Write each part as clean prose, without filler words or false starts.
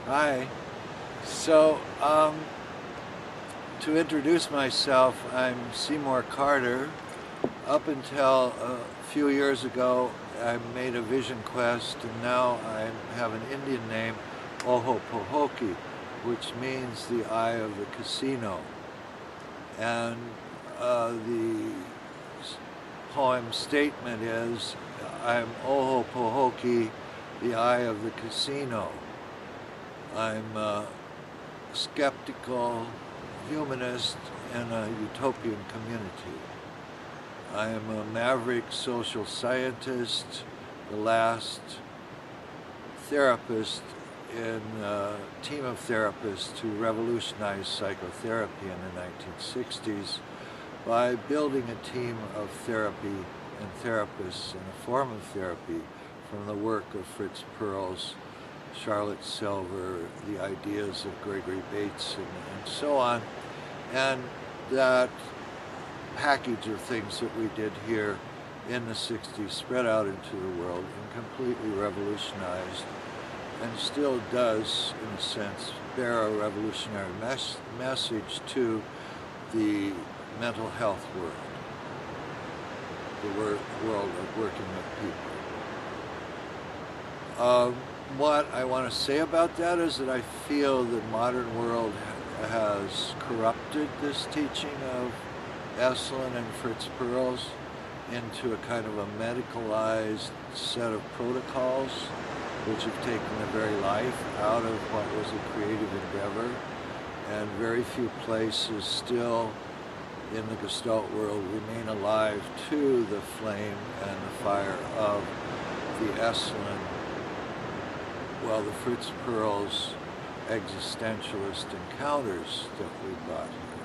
Hi. So, to introduce myself, I'm Seymour Carter. Up until a few years ago, I made a vision quest, and now I have an Indian name, Ohopohoki, which means the eye of the casino. And the poem statement is, I'm Ohopohoki, the eye of the casino. I'm a skeptical humanist in a utopian community. I am a maverick social scientist, the last therapist in a team of therapists who revolutionized psychotherapy in the 1960s by building a team of therapy and therapists in a form of therapy from the work of Fritz Perls, Charlotte Selver, the ideas of Gregory Bates, and so on. And that package of things that we did here in the 60s spread out into the world and completely revolutionized, and still does, in a sense, bear a revolutionary message to the mental health world, the world of working with people. What I want to say about that is that I feel the modern world has corrupted this teaching of Esalen and Fritz Perls into a kind of a medicalized set of protocols which have taken the very life out of what was a creative endeavor, and very few places still in the Gestalt world remain alive to the flame and the fire of the Esalen, well, the Fritz Perls existentialist encounters that we brought here.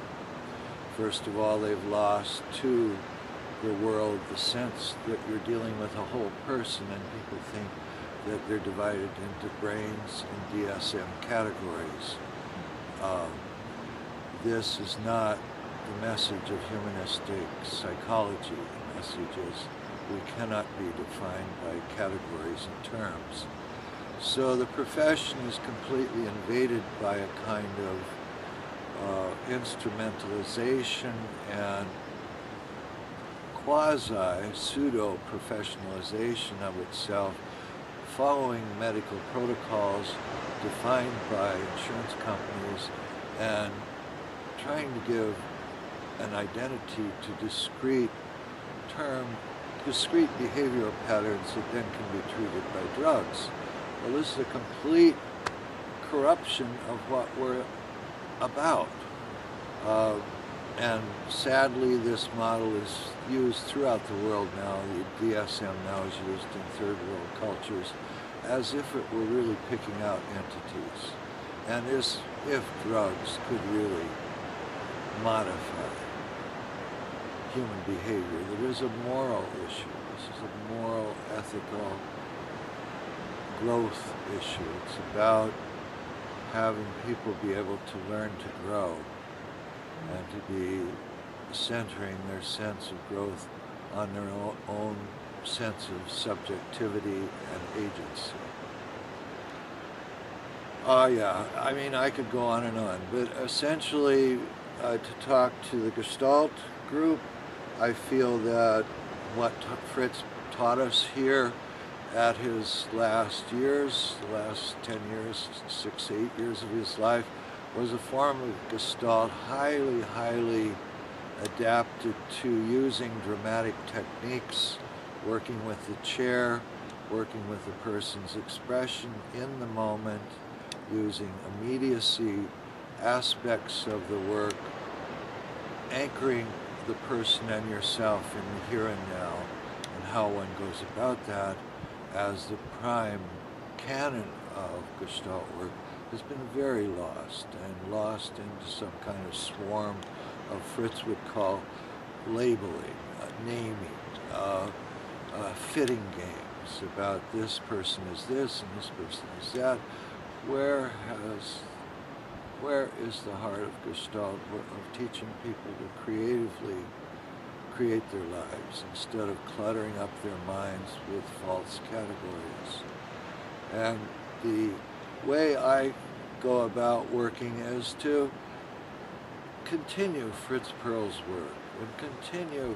First of all, they've lost to the world the sense that you're dealing with a whole person, and people think that they're divided into brains and DSM categories. This is not the message of humanistic psychology. The message is we cannot be defined by categories and terms. So the profession is completely invaded by a kind of instrumentalization and quasi-pseudo-professionalization of itself, following medical protocols defined by insurance companies and trying to give an identity to discrete behavioral patterns that then can be treated by drugs. Well, this is a complete corruption of what we're about. And sadly, this model is used throughout the world now. The DSM now is used in third world cultures as if it were really picking out entities, and as if drugs could really modify human behavior. That is a moral issue. This is a moral, ethical growth issue. It's about having people be able to learn to grow and to be centering their sense of growth on their own sense of subjectivity and agency. Yeah, I mean, I could go on and on, but essentially, to talk to the Gestalt group, I feel that what Fritz taught us here at his last years, the last 10 years, 6, 8 years of his life, was a form of Gestalt highly adapted to using dramatic techniques, working with the chair, working with the person's expression in the moment, using immediacy, aspects of the work, anchoring the person and yourself in the here and now, and how one goes about that as the prime canon of Gestalt work has been very lost, and lost into some kind of swarm of Fritz would call labeling, naming, fitting games about this person is this and this person is that. Where is the heart of Gestalt, of teaching people to creatively create their lives instead of cluttering up their minds with false categories? And the way I go about working is to continue Fritz Perls' work and continue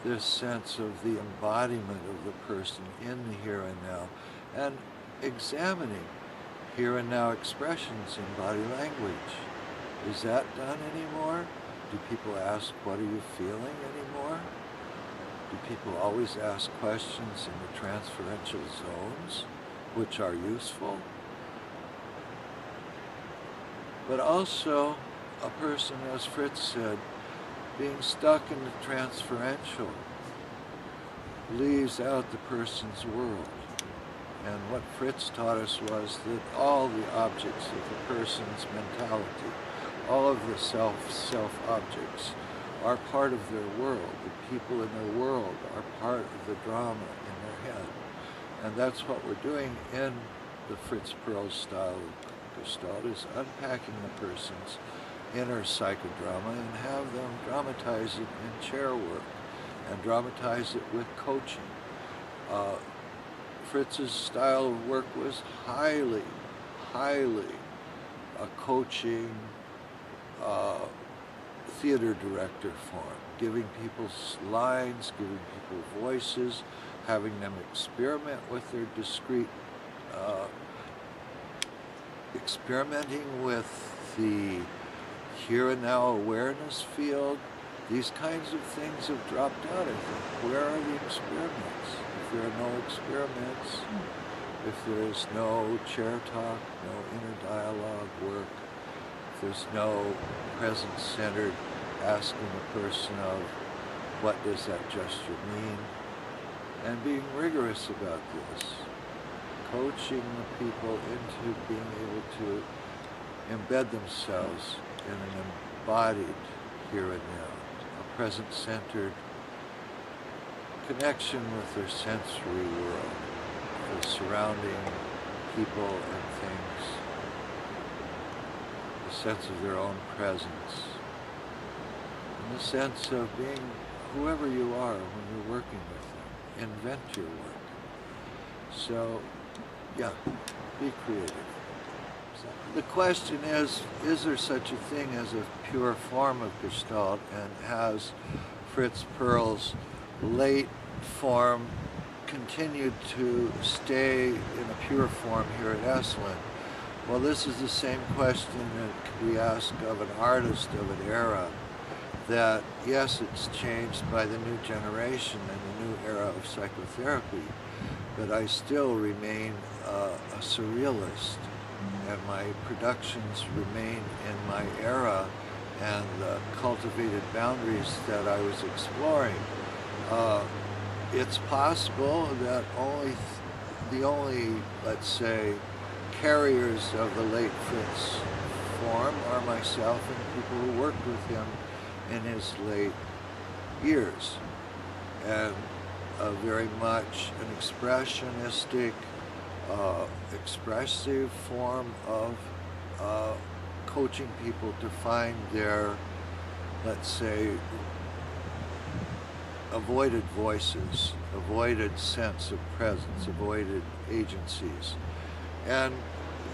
this sense of the embodiment of the person in the here and now, and examining here and now expressions in body language. Is that done anymore? Do people ask, what are you feeling anymore? Do people always ask questions in the transferential zones, which are useful? But also, a person, as Fritz said, being stuck in the transferential leaves out the person's world. And what Fritz taught us was that all the objects of the person's mentality, all of the self objects, are part of their world. The people in their world are part of the drama in their head. And that's what we're doing in the Fritz Perls style of Gestalt, is unpacking the person's inner psychodrama and have them dramatize it in chair work and dramatize it with coaching. Fritz's style of work was highly a coaching theater director form, giving people lines, giving people voices, having them experiment with their discrete, experimenting with the here and now awareness field. These kinds of things have dropped out, I think. Where are the experiments? If there are no experiments, if there is no chair talk, no inner dialogue work, if there's no presence-centered asking the person of what does that gesture mean, and being rigorous about this, coaching the people into being able to embed themselves in an embodied here and now, a present-centered connection with their sensory world, the surrounding people and things, the sense of their own presence, and the sense of being whoever you are when you're working with them. Invent your work. So, yeah, be creative. The question is there such a thing as a pure form of Gestalt, and has Fritz Perls' late form continued to stay in a pure form here at Esalen? Well, this is the same question that could be asked of an artist of an era, that yes, it's changed by the new generation and the new era of psychotherapy, but I still remain a surrealist, and my productions remain in my era and the cultivated boundaries that I was exploring. It's possible that the only, let's say, carriers of the late Fritz form are myself and people who worked with him in his late years, and very much an expressionistic, expressive form of coaching people to find their, let's say, avoided voices, avoided sense of presence, avoided agencies. And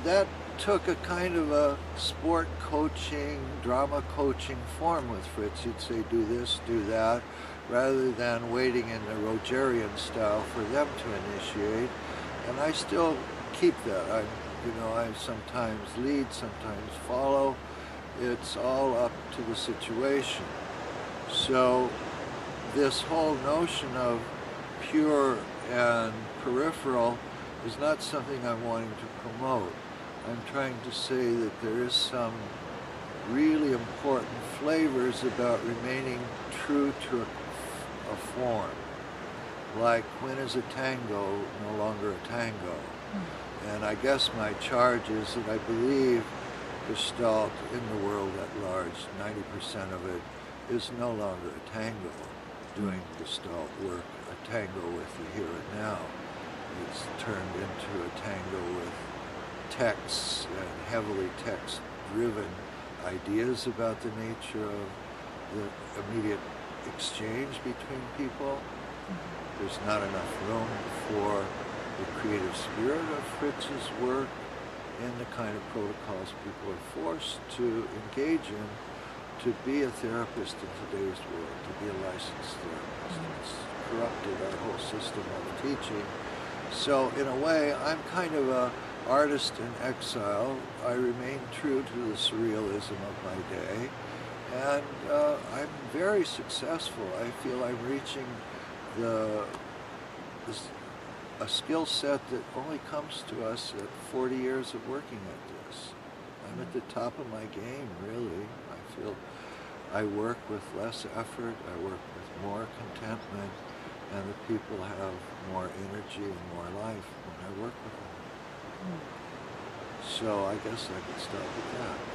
that took a kind of a sport coaching, drama coaching form with Fritz. He'd say, do this, do that, rather than waiting in the Rogerian style for them to initiate. And I still keep that. I sometimes lead, sometimes follow. It's all up to the situation. So this whole notion of pure and peripheral is not something I'm wanting to promote. I'm trying to say that there is some really important flavors about remaining true to a form. Like, when is a tango no longer a tango? And I guess my charge is that I believe Gestalt in the world at large, 90% of it, is no longer a tango, doing Gestalt work, a tango with the here and now. It's turned into a tango with texts and heavily text-driven ideas about the nature of the immediate exchange between people. There's not enough room for the creative spirit of Fritz's work in in the kind of protocols people are forced to engage in to be a therapist in today's world, to be a licensed therapist. It's corrupted our whole system of teaching. So in a way, I'm kind of a artist in exile. I remain true to the surrealism of my day, and I'm very successful. I feel I'm reaching a skill set that only comes to us at 40 years of working at this. I'm at the top of my game, really. I feel I work with less effort, I work with more contentment, and the people have more energy and more life when I work with them. So I guess I could stop with that.